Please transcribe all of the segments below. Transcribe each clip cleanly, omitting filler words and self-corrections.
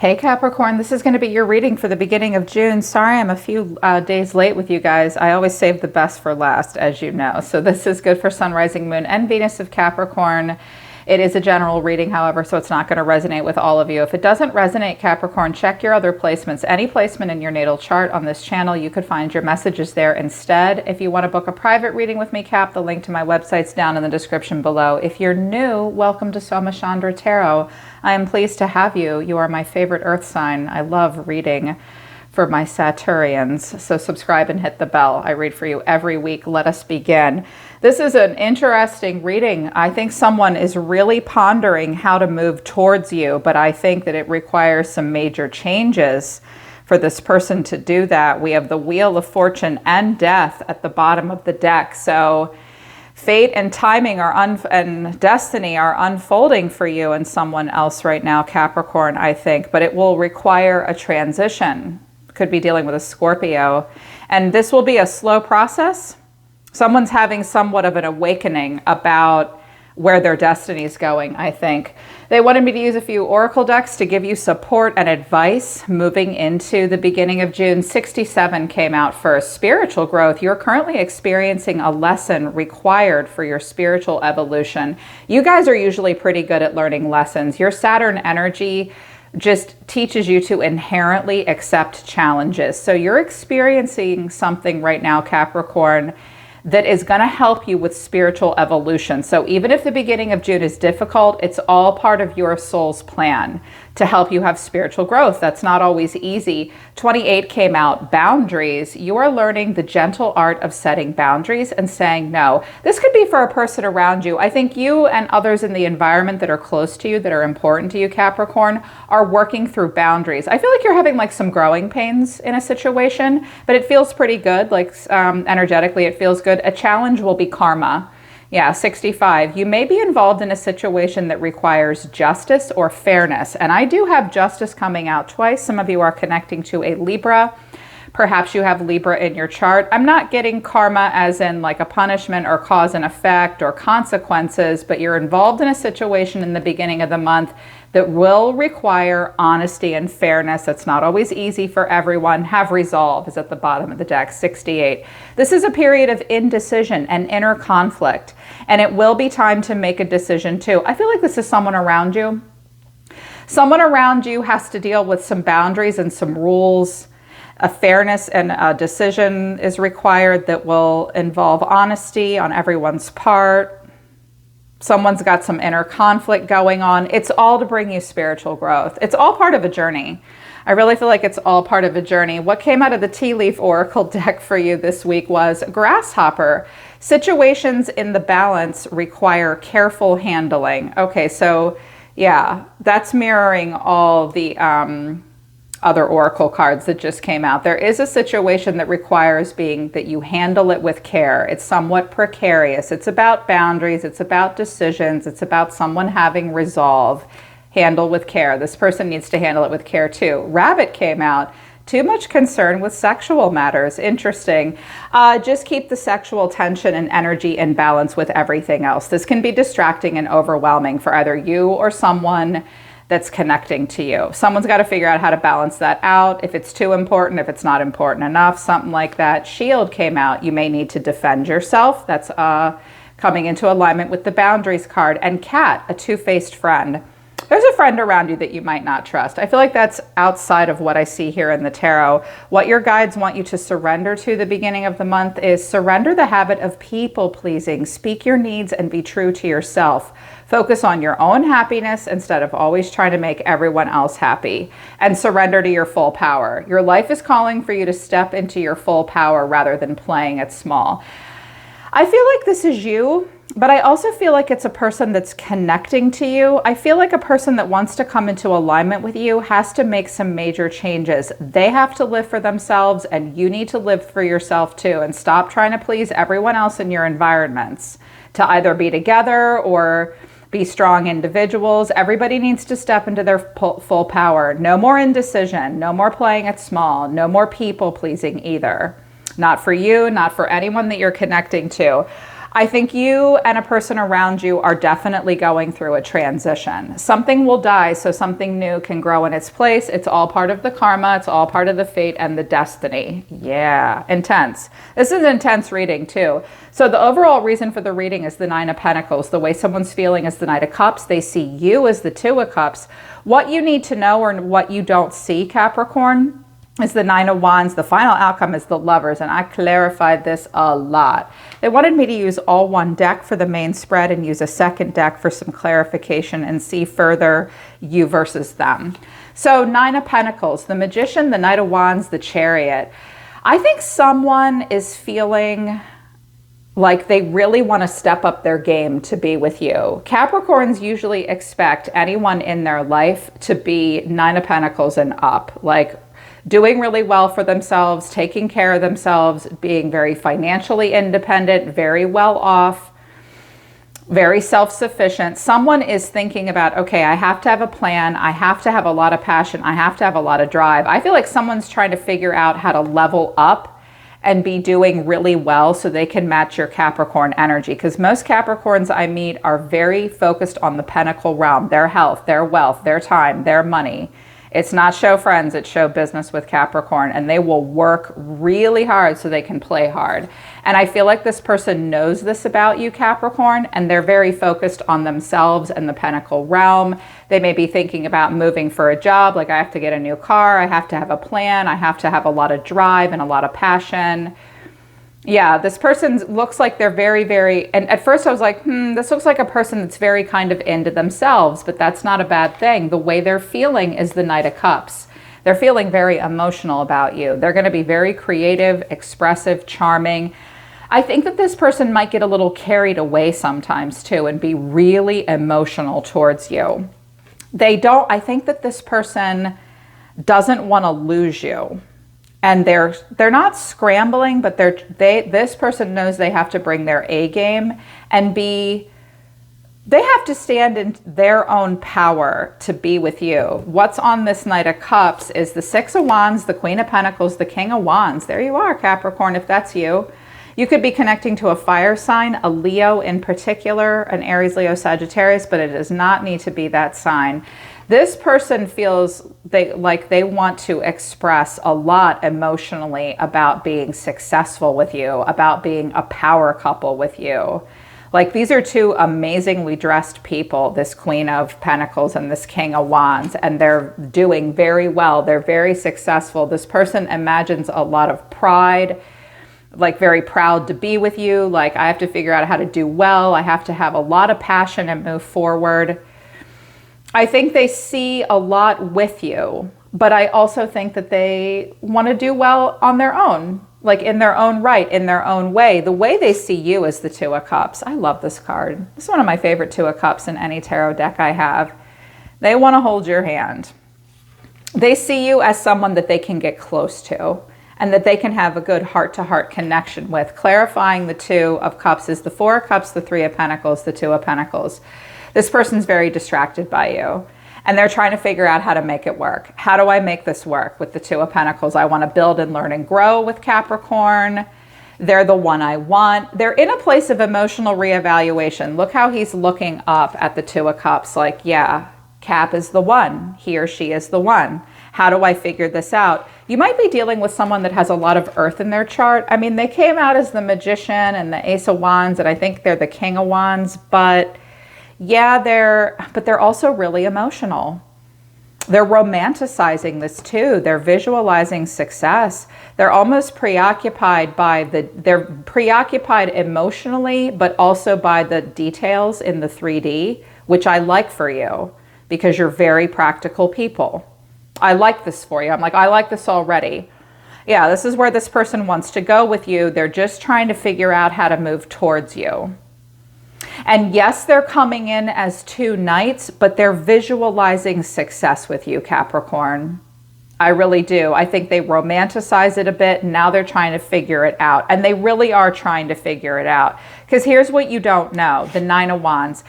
Hey Capricorn, this is going to be your reading for the beginning of June. Sorry I'm a few days late with you guys. I always save the best for last, as you know. So this is good for Sun, Rising, Moon, and Venus of Capricorn. It is a general reading, however, so it's not going to resonate with all of you. If it doesn't resonate, Capricorn, check your other placements. Any placement in your natal chart on this channel, you could find your messages there instead. If you want to book a private reading with me, Cap, the link to my website's down in the description below. If you're new, welcome to Soma Chandra Tarot. I am pleased to have you. You are my favorite earth sign. I love reading for my Saturnians. So subscribe and hit the bell. I read for you every week. Let us begin. This is an interesting reading. I think someone is really pondering how to move towards you, but I think that it requires some major changes for this person to do that. We have the Wheel of Fortune and Death at the bottom of the deck. So fate and timing and destiny are unfolding for you and someone else right now, Capricorn, I think, but it will require a transition. Could be dealing with a Scorpio, and this will be a slow process. Someone's having somewhat of an awakening about where their destiny is going, I think. They wanted me to use a few oracle decks to give you support and advice moving into the beginning of June. 67 came out first. Spiritual growth. You're currently experiencing a lesson required for your spiritual evolution. You guys are usually pretty good at learning lessons. Your Saturn energy just teaches you to inherently accept challenges. So you're experiencing something right now, Capricorn, that is going to help you with spiritual evolution. So even if the beginning of June is difficult, it's all part of your soul's plan to help you have spiritual growth. That's not always easy. 28 came out, boundaries. You are learning the gentle art of setting boundaries and saying no. This could be for a person around you. I think you and others in the environment that are close to you, that are important to you, Capricorn, are working through boundaries. I feel like you're having like some growing pains in a situation, but it feels pretty good. Like energetically, it feels good. A challenge will be karma. Yeah, 65. You may be involved in a situation that requires justice or fairness. And I do have justice coming out twice. Some of you are connecting to a Libra. Perhaps you have Libra in your chart. I'm not getting karma as in like a punishment or cause and effect or consequences, but you're involved in a situation in the beginning of the month that will require honesty and fairness. It's not always easy for everyone. Have resolve is at the bottom of the deck, 68. This is a period of indecision and inner conflict, and it will be time to make a decision too. I feel like this is someone around you. Someone around you has to deal with some boundaries and some rules. A fairness and a decision is required that will involve honesty on everyone's part. Someone's got some inner conflict going on. It's all to bring you spiritual growth. It's all part of a journey. I really feel like it's all part of a journey. What came out of the Tea Leaf Oracle deck for you this week was Grasshopper. Situations in the balance require careful handling. Okay, so yeah, that's mirroring all the other oracle cards that just came out. There is a situation that requires that you handle it with care. It's somewhat precarious. It's about boundaries. It's about decisions. It's about someone having resolve. Handle with care. This person needs to handle it with care too. Rabbit came out. Too much concern with sexual matters. Interesting. Just keep the sexual tension and energy in balance with everything else. This can be distracting and overwhelming for either you or someone that's connecting to you. Someone's got to figure out how to balance that out. If it's too important, if it's not important enough, something like that. Shield came out. You may need to defend yourself. That's coming into alignment with the boundaries card. And Cat, a two-faced friend. There's a friend around you that you might not trust. I feel like that's outside of what I see here in the tarot. What your guides want you to surrender to the beginning of the month is surrender the habit of people pleasing. Speak your needs and be true to yourself. Focus on your own happiness instead of always trying to make everyone else happy, and surrender to your full power. Your life is calling for you to step into your full power rather than playing it small. I feel like this is you, but I also feel like it's a person that's connecting to you. I feel like a person that wants to come into alignment with you has to make some major changes. They have to live for themselves, and you need to live for yourself too, and stop trying to please everyone else in your environments to either be together or be strong individuals. Everybody needs to step into their full power. No more indecision, no more playing it small, no more people pleasing either. Not for you, not for anyone that you're connecting to. I think you and a person around you are definitely going through a transition. Something will die so something new can grow in its place. It's all part of the karma. It's all part of the fate and the destiny. Yeah, intense. This is an intense reading too. So the overall reason for the reading is the Nine of Pentacles. The way someone's feeling is the Knight of Cups. They see you as the Two of Cups. What you need to know or what you don't see, Capricorn, is the Nine of Wands. The final outcome is the Lovers, and I clarified this a lot. They wanted me to use all one deck for the main spread and use a second deck for some clarification and see further you versus them. So Nine of Pentacles, the Magician, the Knight of Wands, the Chariot. I think someone is feeling like they really want to step up their game to be with you. Capricorns usually expect anyone in their life to be Nine of Pentacles and up, like doing really well for themselves, taking care of themselves, being very financially independent, very well off, very self-sufficient. Someone is thinking about, okay, I have to have a plan. I have to have a lot of passion. I have to have a lot of drive. I feel like someone's trying to figure out how to level up and be doing really well so they can match your Capricorn energy. Because most Capricorns I meet are very focused on the Pentacle realm, their health, their wealth, their time, their money. It's not show friends, it's show business with Capricorn, and they will work really hard so they can play hard. And I feel like this person knows this about you, Capricorn, and they're very focused on themselves and the Pentacle realm. They may be thinking about moving for a job, like I have to get a new car, I have to have a plan, I have to have a lot of drive and a lot of passion. Yeah, this person looks like they're very, very, and at first I was like, this looks like a person that's very kind of into themselves, but that's not a bad thing. The way they're feeling is the Knight of Cups. They're feeling very emotional about you. They're going to be very creative, expressive, charming. I think that this person might get a little carried away sometimes too and be really emotional towards you. I think that this person doesn't want to lose you. And they're not scrambling, but this person knows they have to bring their A game and they have to stand in their own power to be with you. What's on this Knight of Cups is the Six of Wands, the Queen of Pentacles, the King of Wands. There you are, Capricorn, if that's you. You could be connecting to a fire sign, a Leo in particular, an Aries, Leo, Sagittarius, but it does not need to be that sign. This person feels like they want to express a lot emotionally about being successful with you, about being a power couple with you. Like, these are two amazingly dressed people, this Queen of Pentacles and this King of Wands, and they're doing very well. They're very successful. This person imagines a lot of pride, like very proud to be with you. Like, I have to figure out how to do well. I have to have a lot of passion and move forward. I think they see a lot with you, but I also think that they want to do well on their own, like in their own right, in their own way. The way they see you is the Two of Cups. I love this card. This is one of my favorite Two of Cups in any tarot deck I have. They want to hold your hand. They see you as someone that they can get close to and that they can have a good heart-to-heart connection with. Clarifying the Two of Cups is the Four of Cups, the Three of Pentacles, the Two of Pentacles. This person's very distracted by you, and they're trying to figure out how to make it work. How do I make this work with the Two of Pentacles? I want to build and learn and grow with Capricorn. They're the one I want. They're in a place of emotional reevaluation. Look how he's looking up at the Two of Cups like, yeah, Cap is the one. He or she is the one. How do I figure this out? You might be dealing with someone that has a lot of earth in their chart. I mean, they came out as the Magician and the Ace of Wands, and I think they're the King of Wands, but yeah, they're also really emotional. They're romanticizing this too. They're visualizing success. They're almost preoccupied they're preoccupied emotionally, but also by the details in the 3D, which I like for you because you're very practical people. I like this for you. I'm like, I like this already. Yeah, this is where this person wants to go with you. They're just trying to figure out how to move towards you. And yes, they're coming in as two knights, but they're visualizing success with you, Capricorn. I really do. I think they romanticize it a bit. And now they're trying to figure it out. And they really are trying to figure it out. Because here's what you don't know, the Nine of Wands.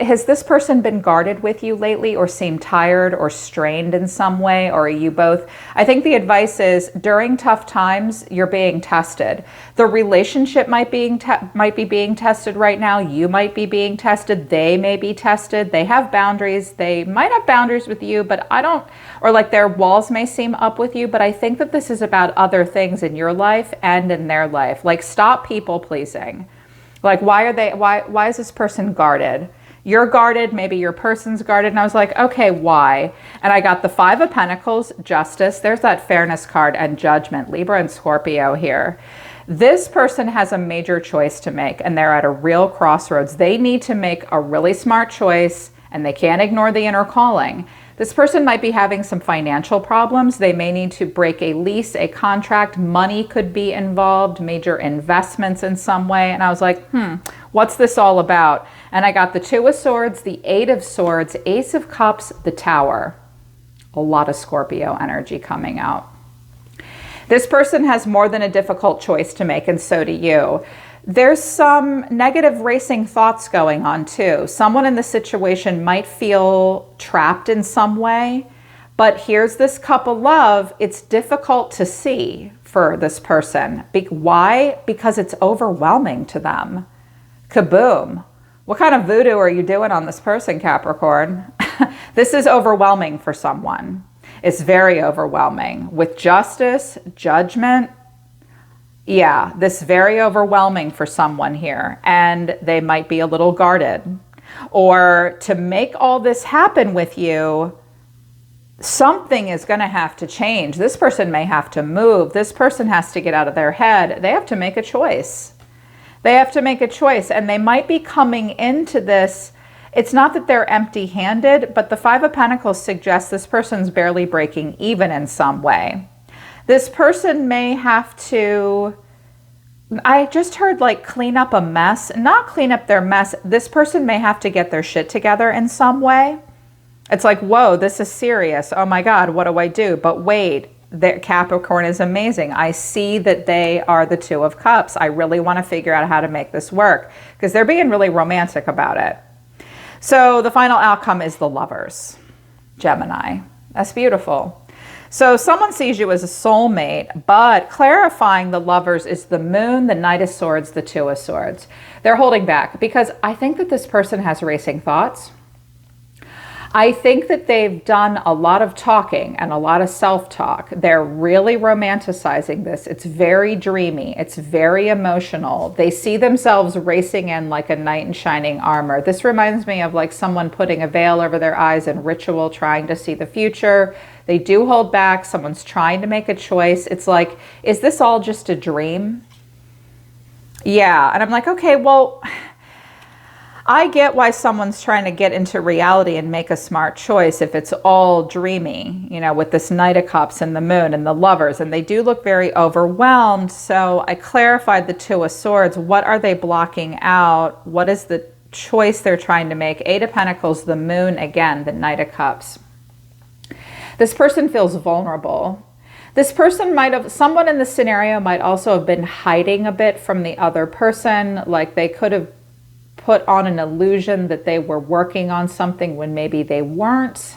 Has this person been guarded with you lately, or seemed tired or strained in some way? Or are you both? I think the advice is during tough times, you're being tested. The relationship might be being tested right now. You might be being tested. They may be tested. They have boundaries. They might have boundaries with you, but or like their walls may seem up with you, but I think that this is about other things in your life and in their life. Like, stop people pleasing. Like, why is this person guarded? You're guarded, maybe your person's guarded. And I was like, okay, why? And I got the Five of Pentacles, Justice. There's that Fairness card, and Judgment, Libra and Scorpio here. This person has a major choice to make, and they're at a real crossroads. They need to make a really smart choice, and they can't ignore the inner calling. This person might be having some financial problems. They may need to break a lease, a contract. Money could be involved, major investments in some way. And I was like, what's this all about? And I got the Two of Swords, the Eight of Swords, Ace of Cups, the Tower. A lot of Scorpio energy coming out. This person has more than a difficult choice to make, and so do you. There's some negative racing thoughts going on too. Someone in the situation might feel trapped in some way, but here's this Cup of Love. It's difficult to see for this person. Why? Because it's overwhelming to them. Kaboom. What kind of voodoo are you doing on this person, Capricorn? This is overwhelming for someone. It's very overwhelming. With Justice, Judgment, yeah, this very overwhelming for someone here, and they might be a little guarded. Or to make all this happen with you, something is going to have to change. This person may have to move. This person has to get out of their head. They have to make a choice. They have to make a choice, and they might be coming into this. It's not that they're empty-handed, but the Five of Pentacles suggests this person's barely breaking even in some way. This person may have to, I just heard like clean up a mess, not clean up their mess. This person may have to get their shit together in some way. It's like, whoa, this is serious. Oh my God, what do I do? But wait, Capricorn is amazing. I see that they are the Two of Cups. I really want to figure out how to make this work, because they're being really romantic about it. So the final outcome is the Lovers, Gemini. That's beautiful. So someone sees you as a soulmate, but clarifying the Lovers is the Moon, the Knight of Swords, the Two of Swords. They're holding back because I think that this person has racing thoughts. I think that they've done a lot of talking and a lot of self-talk. They're really romanticizing this. It's very dreamy. It's very emotional. They see themselves racing in like a knight in shining armor. This reminds me of like someone putting a veil over their eyes in ritual, trying to see the future. They do hold back. Someone's trying to make a choice. It's like, is this all just a dream? Yeah. And I'm like, okay, well, I get why someone's trying to get into reality and make a smart choice if it's all dreamy, you know, with this Knight of Cups and the Moon and the Lovers, and they do look very overwhelmed. So I clarified the Two of Swords. What are they blocking out? What is the choice they're trying to make? Eight of Pentacles, the Moon, again, the Knight of Cups. This person feels vulnerable. This person someone in this scenario might also have been hiding a bit from the other person, like they could have put on an illusion that they were working on something when maybe they weren't.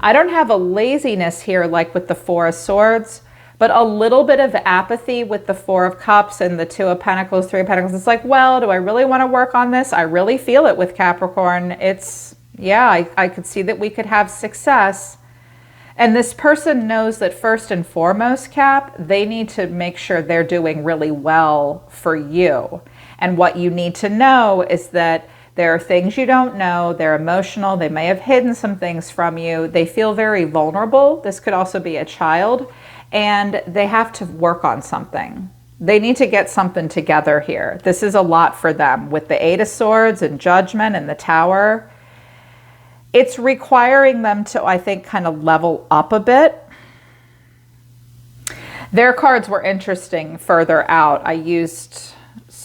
I don't have a laziness here like with the Four of Swords, but a little bit of apathy with the Four of Cups and the Two of Pentacles, Three of Pentacles. It's like, well, do I really want to work on this? I really feel it with Capricorn. I could see that we could have success. And this person knows that first and foremost, Cap, they need to make sure they're doing really well for you. And what you need to know is that there are things you don't know. They're emotional. They may have hidden some things from you. They feel very vulnerable. This could also be a child. And they have to work on something. They need to get something together here. This is a lot for them. With the Eight of Swords and Judgment and the Tower, it's requiring them to, I think, kind of level up a bit. Their cards were interesting further out. I used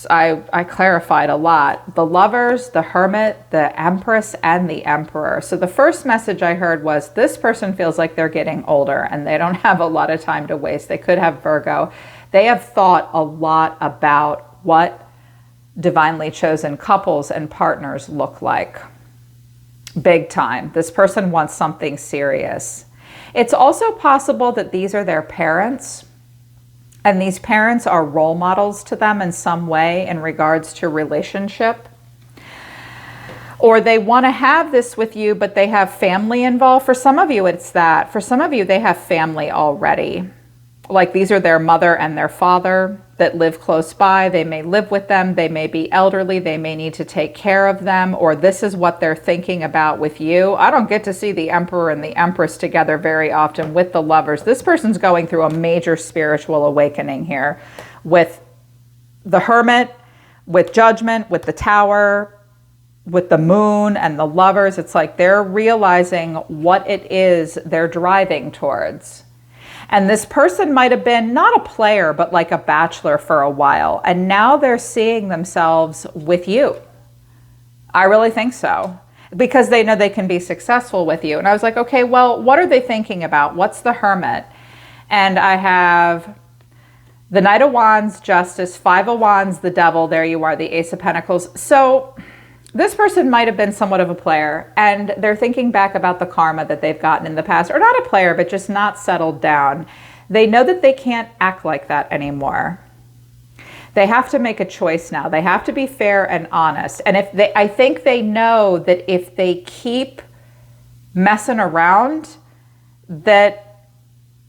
I clarified a lot. The Lovers, the Hermit, the Empress, and the Emperor. So the first message I heard was this person feels like they're getting older and they don't have a lot of time to waste. They could have Virgo. They have thought a lot about what divinely chosen couples and partners look like. Big time. This person wants something serious. It's also possible that these are their parents, and these parents are role models to them in some way in regards to relationship. Or they want to have this with you, but they have family involved. For some of you, it's that. For some of you, they have family already. Like these are their mother and their father that live close by. They may live with them. They may be elderly. They may need to take care of them. Or this is what they're thinking about with you. I don't get to see the Emperor and the Empress together very often with the Lovers. This person's going through a major spiritual awakening here with the Hermit, with Judgment, with the Tower, with the Moon and the Lovers. It's like they're realizing what it is they're driving towards. And this person might have been not a player, but like a bachelor for a while. And now they're seeing themselves with you. I really think so. Because they know they can be successful with you. And I was like, okay, well, what are they thinking about? What's the Hermit? And I have the Knight of Wands, Justice, Five of Wands, the Devil. There you are, the Ace of Pentacles. So this person might have been somewhat of a player, and they're thinking back about the karma that they've gotten in the past, or not a player, but just not settled down. They know that they can't act like that anymore. They have to make a choice now. They have to be fair and honest. And I think they know that if they keep messing around, that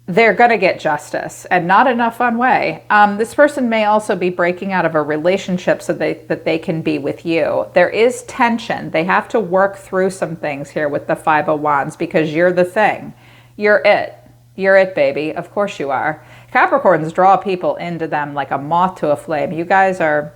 they're going to get justice, and not in a fun way. This person may also be breaking out of a relationship so that they can be with you. There is tension. They have to work through some things here with the Five of Wands because you're the thing. You're it. You're it, baby. Of course you are. Capricorns draw people into them like a moth to a flame. You guys are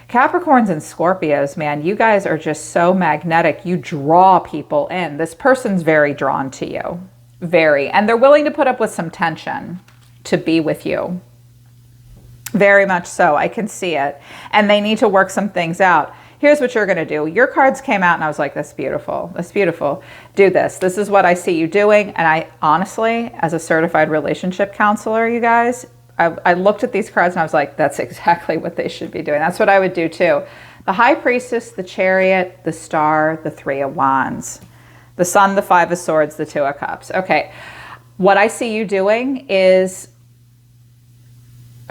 Capricorns and Scorpios, man. You guys are just so magnetic. You draw people in. This person's very drawn to you. Very. And they're willing to put up with some tension to be with you. Very much so. I can see it. And they need to work some things out. Here's what you're going to do. Your cards came out and I was like, that's beautiful. That's beautiful. Do this. This is what I see you doing. And I honestly, as a certified relationship counselor, you guys, I looked at these cards and I was like, that's exactly what they should be doing. That's what I would do too. The High Priestess, the Chariot, the Star, the Three of Wands. The Sun, the Five of Swords, the Two of Cups. Okay, what I see you doing is,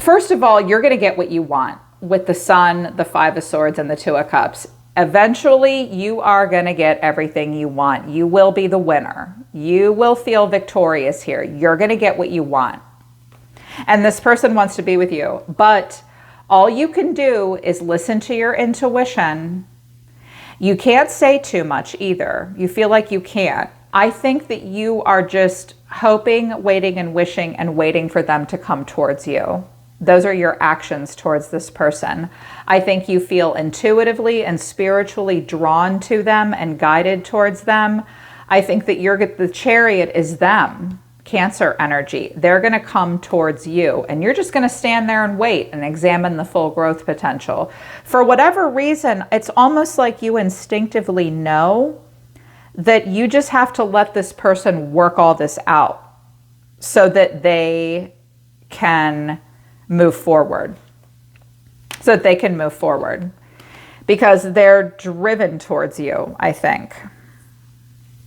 first of all, you're going to get what you want with the Sun, the Five of Swords, and the Two of Cups. Eventually, you are going to get everything you want. You will be the winner. You will feel victorious here. You're going to get what you want. And this person wants to be with you. But all you can do is listen to your intuition. You can't say too much either. You feel like you can't. I think that you are just hoping, waiting, and wishing and waiting for them to come towards you. Those are your actions towards this person. I think you feel intuitively and spiritually drawn to them and guided towards them. I think that the Chariot is them. Cancer energy. They're going to come towards you and you're just going to stand there and wait and examine the full growth potential. For whatever reason, it's almost like you instinctively know that you just have to let this person work all this out so that they can move forward. So that they can move forward because they're driven towards you, I think.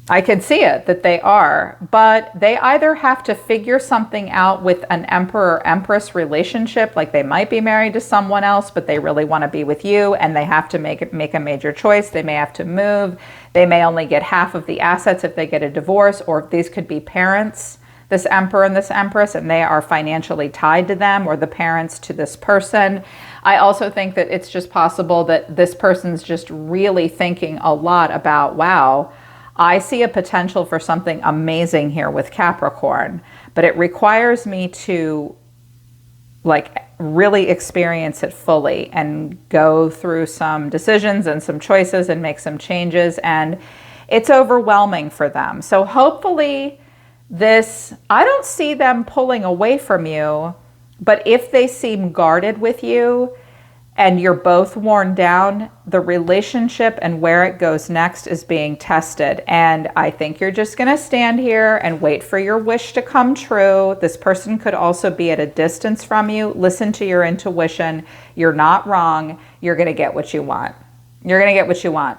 I can see it that they are, but they either have to figure something out with an Emperor-Empress relationship, like they might be married to someone else, but they really want to be with you, and they have to make a major choice. They may have to move. They may only get half of the assets if they get a divorce, or these could be parents, this Emperor and this Empress, and they are financially tied to them, or the parents to this person. I also think that it's just possible that this person's just really thinking a lot about, wow, I see a potential for something amazing here with Capricorn, but it requires me to really experience it fully and go through some decisions and some choices and make some changes. And it's overwhelming for them. So hopefully I don't see them pulling away from you, but if they seem guarded with you and you're both worn down, the relationship and where it goes next is being tested. And I think you're just going to stand here and wait for your wish to come true. This person could also be at a distance from you. Listen to your intuition. You're not wrong. You're going to get what you want. You're going to get what you want,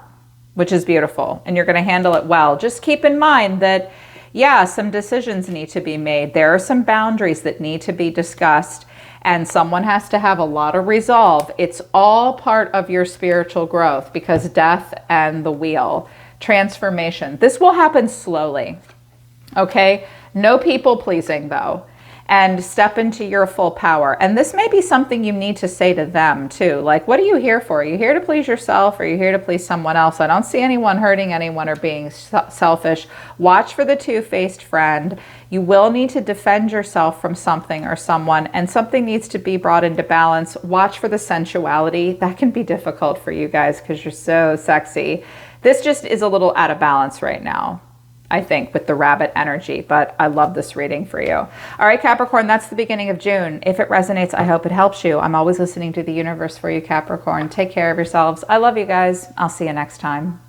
which is beautiful. And you're going to handle it well. Just keep in mind that, yeah, some decisions need to be made. There are some boundaries that need to be discussed. And someone has to have a lot of resolve. It's all part of your spiritual growth, because death and the wheel, transformation. This will happen slowly, okay? No people pleasing though, and step into your full power. And this may be something you need to say to them too. Like, what are you here for? Are you here to please yourself, or are you here to please someone else? I don't see anyone hurting anyone or being selfish. Watch for the two-faced friend. You will need to defend yourself from something or someone, and something needs to be brought into balance. Watch for the sensuality. That can be difficult for you guys because you're so sexy. This just is a little out of balance right now, I think, with the rabbit energy, but I love this reading for you. All right, Capricorn, that's the beginning of June. If it resonates, I hope it helps you. I'm always listening to the universe for you, Capricorn. Take care of yourselves. I love you guys. I'll see you next time.